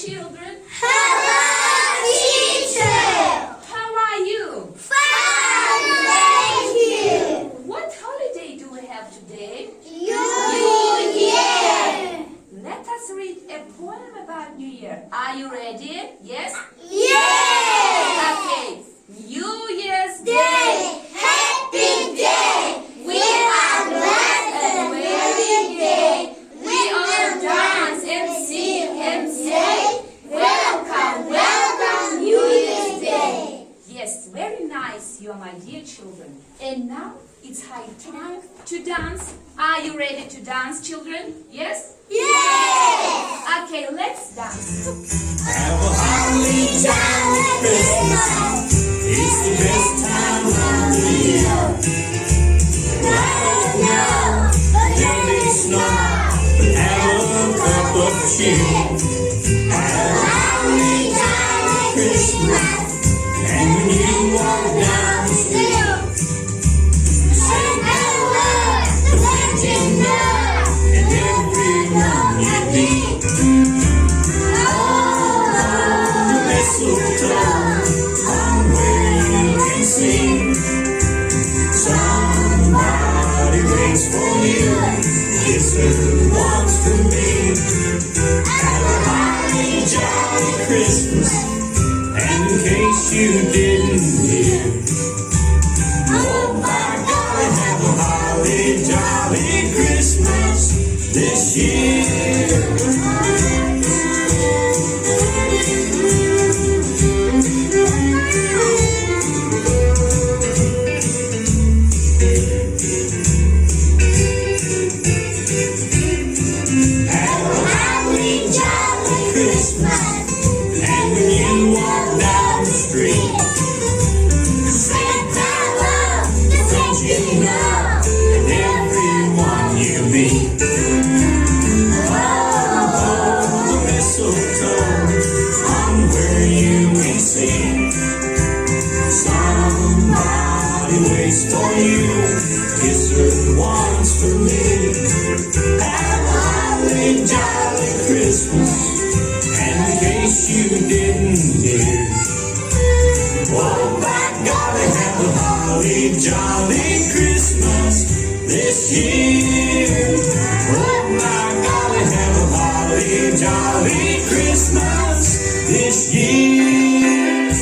children. Hello, teacher. How are you? Fine, thank you. What holiday do we have today? New Year. Let us read a poem about New Year. Are you ready? Yes? Yes. Okay. New Year's Day, happy day. We are glad and very gay. We all dance and sing and say, welcome, welcome, New Year's Day. Yes, very nice, you are my dear children. And now it's high time to dance. Are you ready to dance, children? Yes? Yes. Okay, let's dance. Have a holly jolly Christmas. It's the best time of the year. Right now, but Let it snow, but have a cup of cheer. Have a holly jolly Christmas. And when you walk down the street, say hello to what you know and everyone you meet. Mistletoe, on where you can sing. Somebody waits for you. It's who wants to be. Have a holly jolly Christmas. And in case you didn't hear, oh my God, have a holly jolly Christmas this year. Christmas, and when you walk down the street, Santa love the friends you know and everyone you meet. Oh, the mistletoe on where you can see. Somebody waits for you, kiss her once for me. Have a holly jolly Christmas. And in case you didn't hear, oh my God, I have a holly jolly Christmas this year. Oh my God, I have a holly jolly Christmas this year.